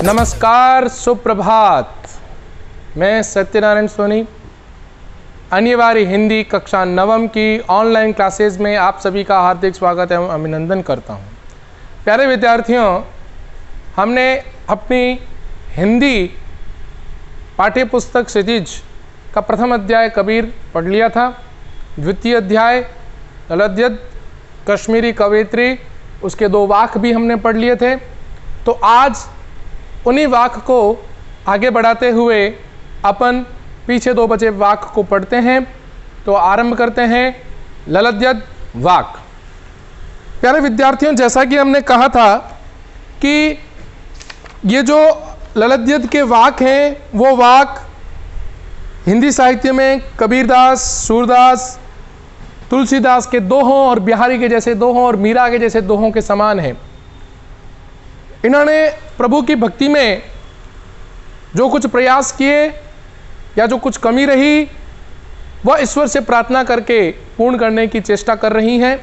नमस्कार, सुप्रभात। मैं सत्यनारायण सोनी अनिवार्य हिंदी कक्षा नवम की ऑनलाइन क्लासेस में आप सभी का हार्दिक स्वागत एवं अभिनंदन करता हूं। प्यारे विद्यार्थियों, हमने अपनी हिंदी पाठ्य पुस्तक क्षितिज का प्रथम अध्याय कबीर पढ़ लिया था। द्वितीय अध्याय ललद्यद कश्मीरी कवयित्री, उसके 2 वाक्य भी हमने पढ़ लिए थे। तो आज उन्हीं वाक्य को आगे बढ़ाते हुए अपन पीछे 2 बचे वाक्य को पढ़ते हैं। तो आरंभ करते हैं ललद्यद वाक्य। प्यारे विद्यार्थियों, जैसा कि हमने कहा था कि ये जो ललद्यद के वाक्य हैं वो वाक्य हिंदी साहित्य में कबीरदास, सूरदास, तुलसीदास के दोहों और बिहारी के जैसे दोहों और मीरा के जैसे दोहों के समान हैं। इन्होंने प्रभु की भक्ति में जो कुछ प्रयास किए या जो कुछ कमी रही वह ईश्वर से प्रार्थना करके पूर्ण करने की चेष्टा कर रही हैं।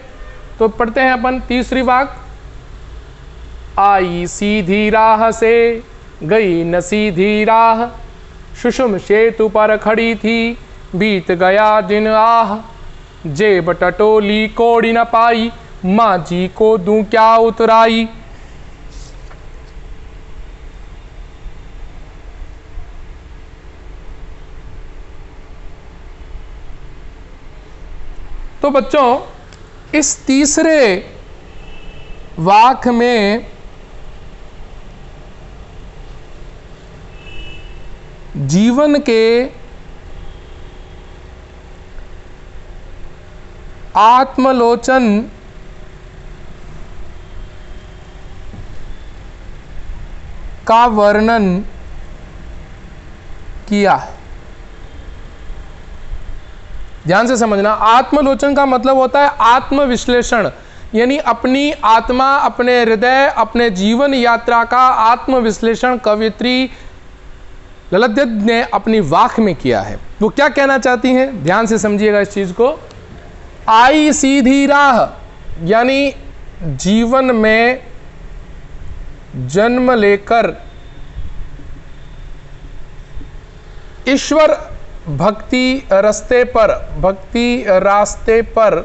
तो पढ़ते हैं अपन तीसरी वाक्य। आई सीधी राह से गई न सीधी राह, सुषुम सेतु पर खड़ी थी बीत गया दिन आह, जेब टटोली कोड़ी न पाई, माँ जी को दूं क्या उतराई। तो बच्चों, इस तीसरे वाक्य में जीवन के आत्मलोचन का वर्णन किया है। ध्यान से समझना, आत्मलोचन का मतलब होता है आत्मविश्लेषण, यानी अपनी आत्मा, अपने हृदय, अपने जीवन यात्रा का आत्मविश्लेषण कवयित्री ललद्यद ने अपनी वाक्य में किया है। वो क्या कहना चाहती हैं, ध्यान से समझिएगा इस चीज को। आई सीधी राह, यानी जीवन में जन्म लेकर ईश्वर भक्ति रास्ते पर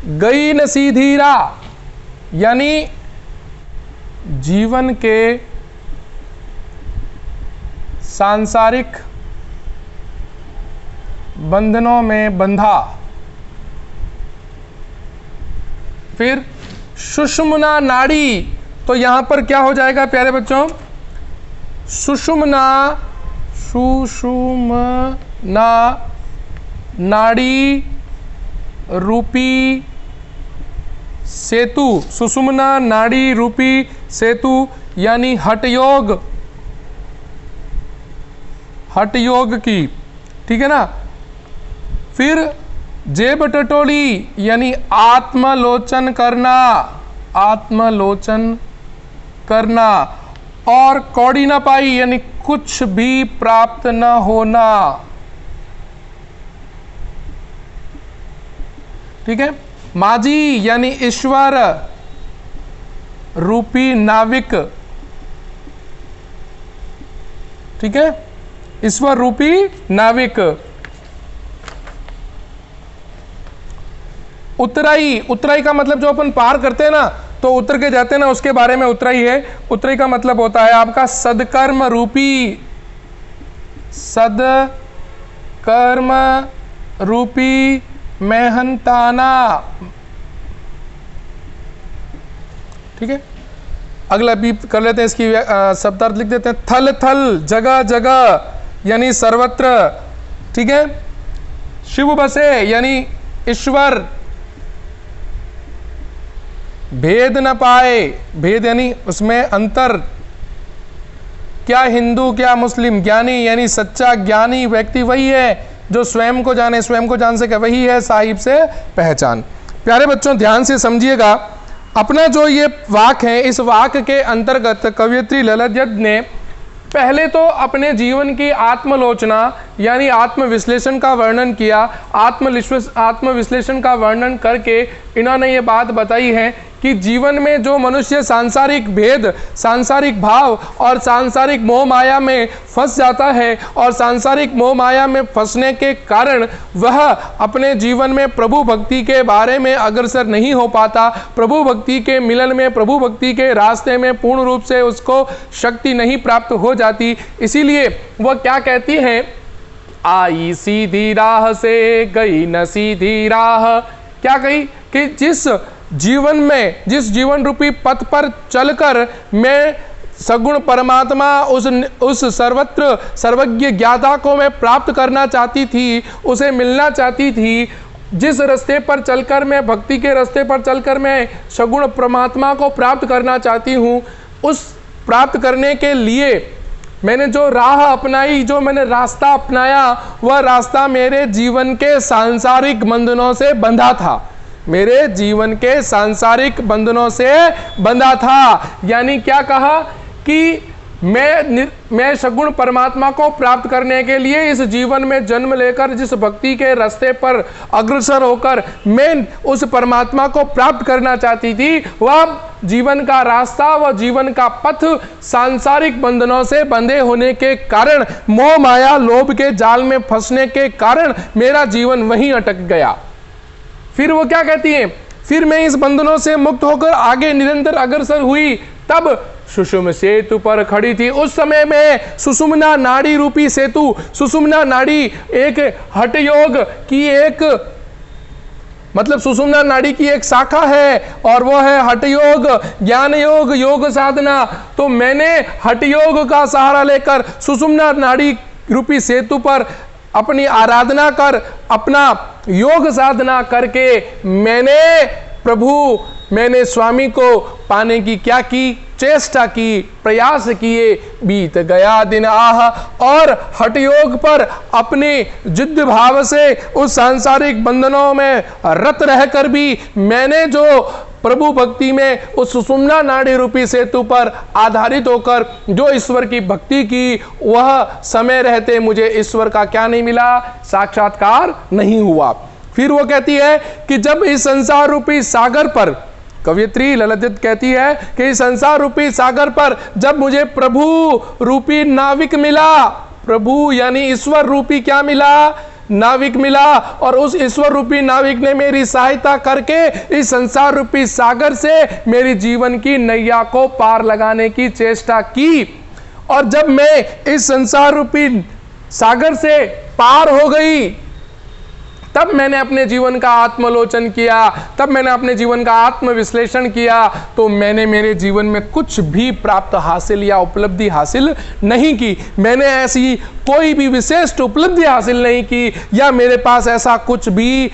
गई न सीधी राह, यानी जीवन के सांसारिक बंधनों में बंधा। फिर सुषुम्ना नाड़ी, तो यहां पर क्या हो जाएगा प्यारे बच्चों, सुषुम्ना नाड़ी रूपी सेतु, सुषुम्ना नाड़ी रूपी सेतु यानी हठयोग की, ठीक है ना। फिर जेब टटोली यानी आत्मलोचन करना, और कौड़ी ना पाई यानी कुछ भी प्राप्त न होना, ठीक है। माझी यानी ईश्वर रूपी नाविक, ठीक है, ईश्वर रूपी नाविक। उतराई का मतलब जो अपन पार करते हैं ना, तो उतर के जाते हैं ना, उसके बारे में उतराई है। उतराई का मतलब होता है आपका सदकर्म रूपी मेहनताना, ठीक है। अगला भी कर लेते हैं, इसकी शब्दार्थ लिख देते हैं। थल थल जगह जगह यानी सर्वत्र, ठीक है। शिव बसे यानी ईश्वर, भेद न पाए, भेद यानी उसमें अंतर, क्या हिंदू क्या मुस्लिम, ज्ञानी यानी सच्चा ज्ञानी व्यक्ति वही है जो स्वयं को जाने, स्वयं को जान सके, वही है साहिब से पहचान। प्यारे बच्चों, ध्यान से समझिएगा, अपना जो ये वाक्य है, इस वाक्य के अंतर्गत कवयित्री ललद्यद ने पहले तो अपने जीवन की आत्मलोचना यानी आत्मविश्लेषण का वर्णन किया। आत्मविश्लेषण का वर्णन करके इन्होंने ये बात बताई है कि जीवन में जो मनुष्य सांसारिक भेद, सांसारिक भाव और सांसारिक मोह माया में फंस जाता है और सांसारिक मोह माया में फंसने के कारण वह अपने जीवन में प्रभु भक्ति के बारे में अग्रसर नहीं हो पाता, प्रभु भक्ति के मिलन में, प्रभु भक्ति के रास्ते में पूर्ण रूप से उसको शक्ति नहीं प्राप्त हो जाती। इसीलिए वह क्या कहती हैं, आई सीधी राह से गई न सीधी राह। क्या कही कि जिस जीवन रूपी पथ पर चलकर मैं सगुण परमात्मा उस सर्वत्र सर्वज्ञ ज्ञाता को मैं प्राप्त करना चाहती थी, उसे मिलना चाहती थी, जिस रास्ते पर चलकर मैं भक्ति के रास्ते पर चलकर मैं सगुण परमात्मा को प्राप्त करना चाहती हूँ, उस प्राप्त करने के लिए मैंने जो राह अपनाई, जो मैंने रास्ता अपनाया, वह रास्ता मेरे जीवन के सांसारिक बंधनों से बंधा था, मेरे जीवन के सांसारिक बंधनों से बंधा था। यानी क्या कहा कि मैं सगुण परमात्मा को प्राप्त करने के लिए इस जीवन में जन्म लेकर जिस भक्ति के रास्ते पर अग्रसर होकर मैं उस परमात्मा को प्राप्त करना चाहती थी, वह जीवन का रास्ता, वह जीवन का पथ सांसारिक बंधनों से बंधे होने के कारण, मोह माया लोभ के जाल में फंसने के कारण मेरा जीवन वहीं अटक गया। फिर वो क्या कहती है, फिर मैं इस बंधनों से मुक्त होकर आगे निरंतर अग्रसर हुई, तब सुषुम्ना सेतु पर खड़ी थी। उस समय में सुषुम्ना नाड़ी रूपी सेतु, सुषुम्ना नाड़ी एक हठ योग की एक मतलब सुषुम्ना नाड़ी की एक शाखा है और वो है हठ योग, ज्ञान योग, योग साधना। तो मैंने हठ योग का सहारा लेकर सुषुम्ना नाड़ी रूपी सेतु पर अपनी आराधना कर, अपना योग साधना करके मैंने स्वामी को पाने की क्या की, चेष्टा की, प्रयास किए। बीत गया दिन आह, और हठ योग पर अपने जिद्द भाव से उस सांसारिक बंधनों में रत रहकर भी मैंने जो प्रभु भक्ति में उस सुषुम्ना नाड़ी रूपी सेतु पर आधारित होकर जो ईश्वर की भक्ति की, वह समय रहते मुझे ईश्वर का क्या नहीं मिला, साक्षात्कार नहीं हुआ। फिर वो कहती है कि जब इस संसार रूपी सागर पर, कवयित्री ललित कहती है कि इस संसार रूपी सागर पर जब मुझे प्रभु रूपी नाविक मिला, प्रभु यानी ईश्वर रूपी क्या मिला, नाविक मिला, और उस ईश्वर रूपी नाविक ने मेरी सहायता करके इस संसार रूपी सागर से मेरी जीवन की नैया को पार लगाने की चेष्टा की। और जब मैं इस संसार रूपी सागर से पार हो गई, तब मैंने अपने जीवन का आत्मलोचन किया, तब मैंने अपने जीवन का आत्मविश्लेषण किया, तो मैंने मेरे जीवन में कुछ भी प्राप्त हासिल या उपलब्धि हासिल नहीं की। मैंने ऐसी कोई भी विशिष्ट उपलब्धि हासिल नहीं की, या मेरे पास ऐसा कुछ भी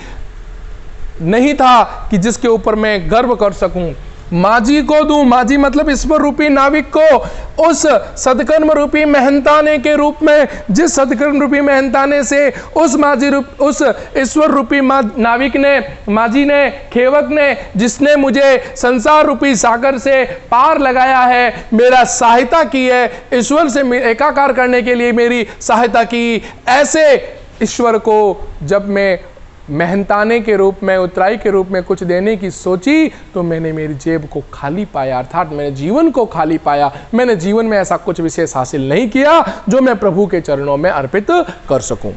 नहीं था कि जिसके ऊपर मैं गर्व कर सकूं। माझी को दूं, माझी मतलब ईश्वर रूपी नाविक को उस सदकर्म रूपी मेहनताने के रूप में, जिस सदकर्म रूपी मेहनताने से उस ईश्वर रूपी नाविक ने, माझी ने, खेवक ने, जिसने मुझे संसार रूपी सागर से पार लगाया है, मेरा सहायता की है, ईश्वर से एकाकार करने के लिए मेरी सहायता की, ऐसे ईश्वर को जब मैं मेहनताने के रूप में, उतराई के रूप में कुछ देने की सोची, तो मैंने मेरी जेब को खाली पाया, अर्थात मैंने जीवन को खाली पाया। मैंने जीवन में ऐसा कुछ विशेष हासिल नहीं किया जो मैं प्रभु के चरणों में अर्पित कर सकूं।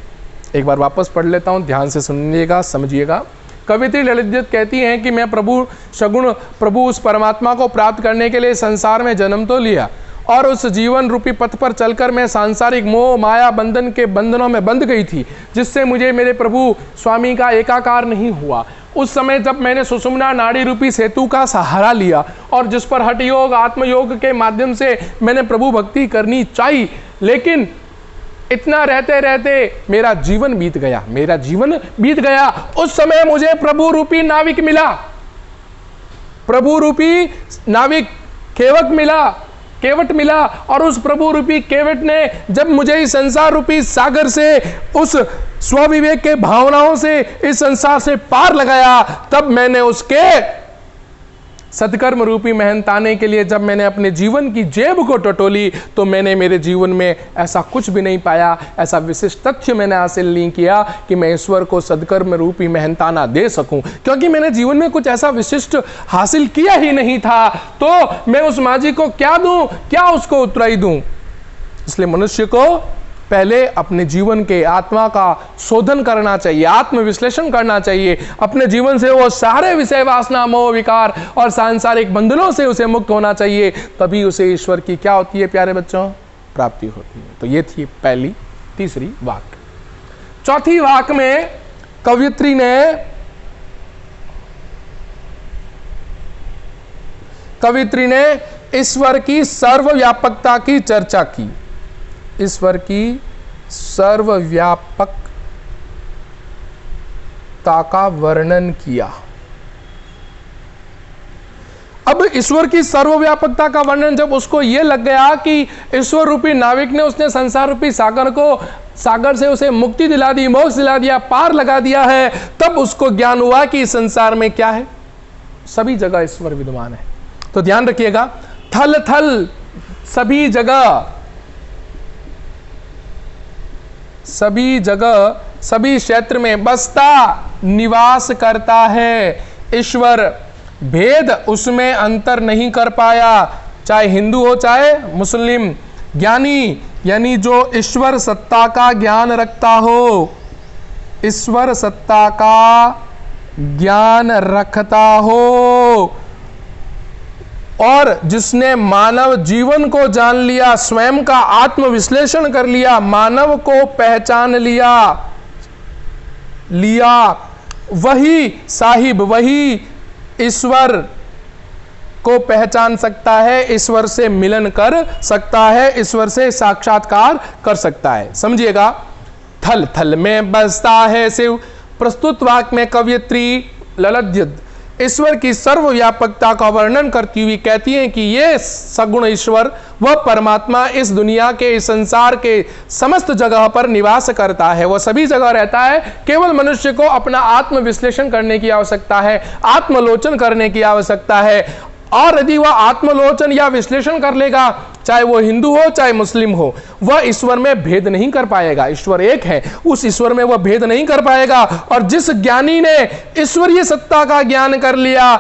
एक बार वापस पढ़ लेता हूं, ध्यान से सुनिएगा, समझिएगा। कवयित्री ललित कहती हैं कि मैं प्रभु उस परमात्मा को प्राप्त करने के लिए संसार में जन्म तो लिया, और उस जीवन रूपी पथ पर चलकर मैं सांसारिक मोह माया बंधन के बंधनों में बंध गई थी, जिससे मुझे मेरे प्रभु स्वामी का एकाकार नहीं हुआ। उस समय जब मैंने सुषुम्ना नाड़ी रूपी सेतु का सहारा लिया और जिस पर हठ योग, आत्मयोग के माध्यम से मैंने प्रभु भक्ति करनी चाहिए, लेकिन इतना रहते रहते मेरा जीवन बीत गया। उस समय मुझे प्रभु रूपी नाविक मिला, प्रभु रूपी नाविक केवट मिला, और उस प्रभु रूपी केवट ने जब मुझे इस संसार रूपी सागर से, उस स्वविवेक के भावनाओं से इस संसार से पार लगाया, तब मैंने उसके सत्कर्म रूपी मेहनताने के लिए जब मैंने अपने जीवन की जेब को टटोली तो मैंने मेरे जीवन में ऐसा कुछ भी नहीं पाया, ऐसा विशिष्ट तथ्य मैंने हासिल नहीं किया कि मैं ईश्वर को सत्कर्म रूपी मेहनताना दे सकूं, क्योंकि मैंने जीवन में कुछ ऐसा विशिष्ट हासिल किया ही नहीं था। तो मैं उस माझी को क्या दूं, क्या उसको उत्तराई दूं? इसलिए मनुष्य को पहले अपने जीवन के आत्मा का शोधन करना चाहिए, आत्मविश्लेषण करना चाहिए, अपने जीवन से वो सारे विषय वासना मोह विकार और सांसारिक बंधनों से उसे मुक्त होना चाहिए, तभी उसे ईश्वर की क्या होती है प्यारे बच्चों? प्राप्ति होती है। तो ये थी पहली तीसरी वाक्य। चौथी वाक्य में कवित्री ने ईश्वर की सर्वव्यापकता की चर्चा की, ईश्वर की सर्वव्यापकता का वर्णन किया। अब ईश्वर की सर्वव्यापकता का वर्णन जब उसको यह लग गया कि ईश्वर रूपी नाविक ने उसने संसार रूपी सागर से उसे मुक्ति दिला दी, मोक्ष दिला दिया, पार लगा दिया है, तब उसको ज्ञान हुआ कि इस संसार में क्या है, सभी जगह ईश्वर विद्यमान है। तो ध्यान रखिएगा, थल थल सभी जगह सभी क्षेत्र में बसता निवास करता है ईश्वर, भेद उसमें अंतर नहीं कर पाया, चाहे हिंदू हो चाहे मुस्लिम। ज्ञानी यानी जो ईश्वर सत्ता का ज्ञान रखता हो, ईश्वर सत्ता का ज्ञान रखता हो और जिसने मानव जीवन को जान लिया, स्वयं का आत्मविश्लेषण कर लिया, मानव को पहचान लिया, वही साहिब, वही ईश्वर को पहचान सकता है, ईश्वर से मिलन कर सकता है, ईश्वर से साक्षात्कार कर सकता है। समझिएगा, थल थल में बसता है शिव। प्रस्तुत वाक्य में कवयित्री ललद्य ईश्वर की सर्वव्यापकता का वर्णन करती हुई कहती हैं कि ये सगुण ईश्वर, वह परमात्मा इस दुनिया के, इस संसार के समस्त जगह पर निवास करता है, वह सभी जगह रहता है। केवल मनुष्य को अपना आत्मविश्लेषण करने की आवश्यकता है, आत्मलोचन करने की आवश्यकता है। और यदि वह आत्मलोचन या विश्लेषण कर लेगा, चाहे वो हिंदू हो चाहे मुस्लिम हो, वह ईश्वर में भेद नहीं कर पाएगा। ईश्वर एक है, उस ईश्वर में वह भेद नहीं कर पाएगा। और जिस ज्ञानी ने ईश्वरीय सत्ता का ज्ञान कर लिया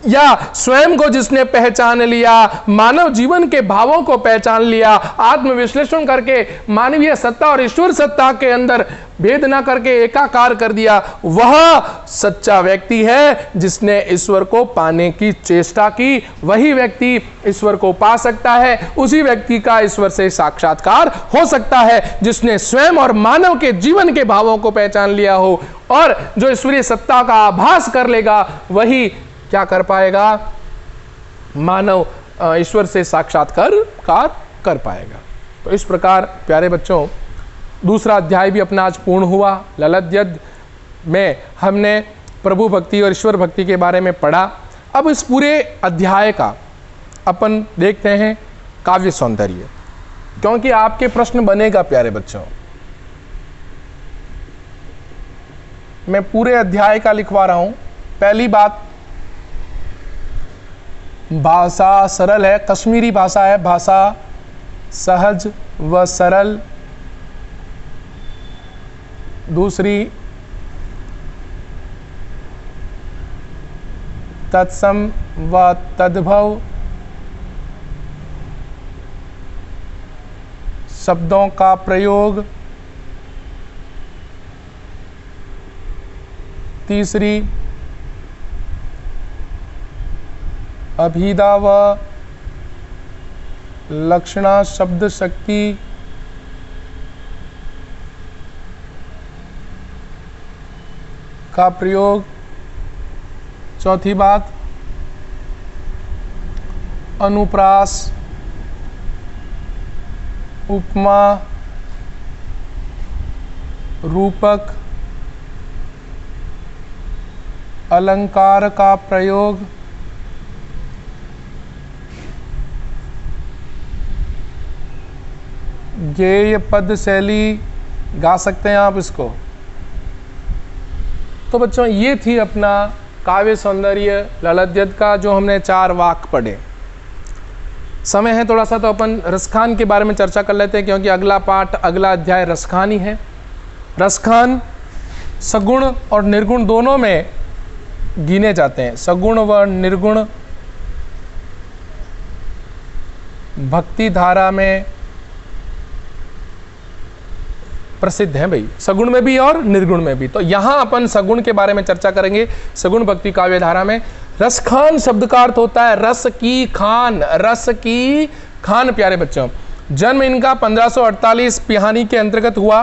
या स्वयं को जिसने पहचान लिया, मानव जीवन के भावों को पहचान लिया, आत्मविश्लेषण करके मानवीय सत्ता और ईश्वर सत्ता के अंदर भेद ना करके एकाकार कर दिया, वह सच्चा व्यक्ति है जिसने ईश्वर को पाने की चेष्टा की। वही व्यक्ति ईश्वर को पा सकता है, उसी व्यक्ति का ईश्वर से साक्षात्कार हो सकता है जिसने स्वयं और मानव के जीवन के भावों को पहचान लिया हो। और जो ईश्वरीय सत्ता का आभास कर लेगा, वही क्या कर पाएगा? मानव ईश्वर से साक्षात्कार कर पाएगा। तो इस प्रकार प्यारे बच्चों, दूसरा अध्याय भी अपना आज पूर्ण हुआ। ललद्यद में हमने प्रभु भक्ति और ईश्वर भक्ति के बारे में पढ़ा। अब इस पूरे अध्याय का अपन देखते हैं काव्य सौंदर्य, क्योंकि आपके प्रश्न बनेगा प्यारे बच्चों। मैं पूरे अध्याय का लिखवा रहा हूं। पहली बात, भाषा सरल है, कश्मीरी भाषा है, भाषा सहज व सरल। दूसरी, तत्सम व तद्भव, शब्दों का प्रयोग। तीसरी, अभिधा व लक्षणा शब्द शक्ति। का प्रयोग। चौथी बात, अनुप्रास, उपमा, रूपक, अलंकार का प्रयोग। गेय पद शैली, गा सकते हैं आप इसको। तो बच्चों, ये थी अपना काव्य सौंदर्य ललित का जो हमने 4 वाक पढ़े। समय है थोड़ा सा तो अपन रसखान के बारे में चर्चा कर लेते हैं, क्योंकि अगला पाठ अगला अध्याय रसखान ही है। रसखान सगुण और निर्गुण दोनों में गिने जाते हैं। सगुण व निर्गुण भक्ति धारा में प्रसिद्ध है भाई, सगुण में भी और निर्गुण में भी। तो यहां अपन सगुण के बारे में चर्चा करेंगे। सगुण भक्ति काव्य धारा में रसखान शब्द का अर्थ होता है रस की खान। रस की खान प्यारे बच्चों, जन्म इनका 1548 पिहानी के अंतर्गत हुआ,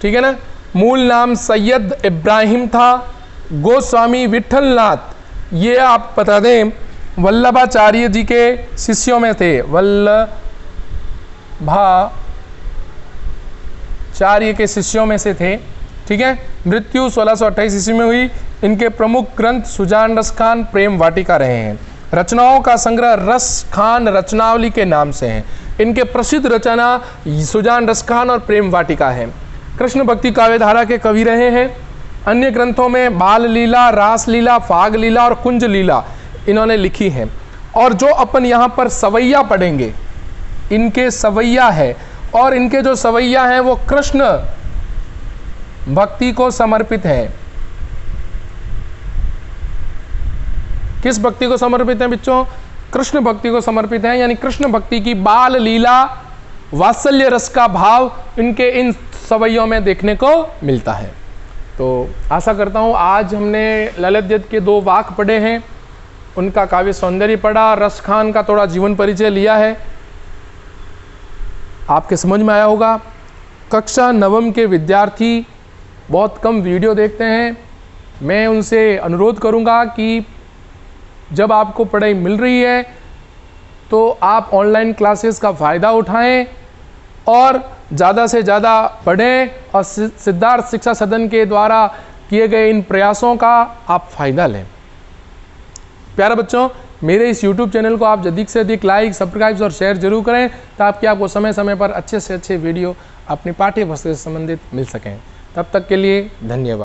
ठीक है ना। मूल नाम सैयद इब्राहिम था। गोस्वामी विठलनाथ, ये आप बता दें वल्लभाचार्य जी के शिष्यों में थे। वल्लभाचार्य के शिष्यों में से थे, ठीक है। मृत्यु 1628 ईस्वी में हुई। इनके प्रमुख ग्रंथ सुजान रसखान, प्रेम वाटिका रहे हैं। रचनाओं का संग्रह रसखान रचनावली के नाम से है। इनके प्रसिद्ध रचना सुजान रसखान और प्रेम वाटिका है। कृष्ण भक्ति काव्य धारा के कवि रहे हैं। अन्य ग्रंथों में बाल लीला, रास लीला, फाग लीला और कुंज लीला इन्होंने लिखी है। और जो अपन यहाँ पर सवैया पढ़ेंगे, इनके सवैया है, और इनके जो सवैया हैं वो कृष्ण भक्ति को समर्पित है। किस भक्ति को समर्पित है बच्चों? कृष्ण भक्ति को समर्पित है, यानी कृष्ण भक्ति की बाल लीला, वात्सल्य रस का भाव इनके इन सवैयों में देखने को मिलता है। तो आशा करता हूँ आज हमने ललित के 2 वाक पढ़े हैं, उनका काव्य सौंदर्य पढ़ा, रसखान का थोड़ा जीवन परिचय लिया है, आपके समझ में आया होगा। कक्षा 9वीं के विद्यार्थी बहुत कम वीडियो देखते हैं। मैं उनसे अनुरोध करूंगा कि जब आपको पढ़ाई मिल रही है तो आप ऑनलाइन क्लासेस का फ़ायदा उठाएं और ज़्यादा से ज़्यादा पढ़ें, और सिद्धार्थ शिक्षा सदन के द्वारा किए गए इन प्रयासों का आप फ़ायदा लें। प्यारे बच्चों, मेरे इस YouTube चैनल को आप अधिक से अधिक लाइक, सब्सक्राइब और शेयर जरूर करें, ताकि आपको समय समय पर अच्छे से अच्छे वीडियो अपनी पाठ्य पुस्तक से संबंधित मिल सकें। तब तक के लिए धन्यवाद।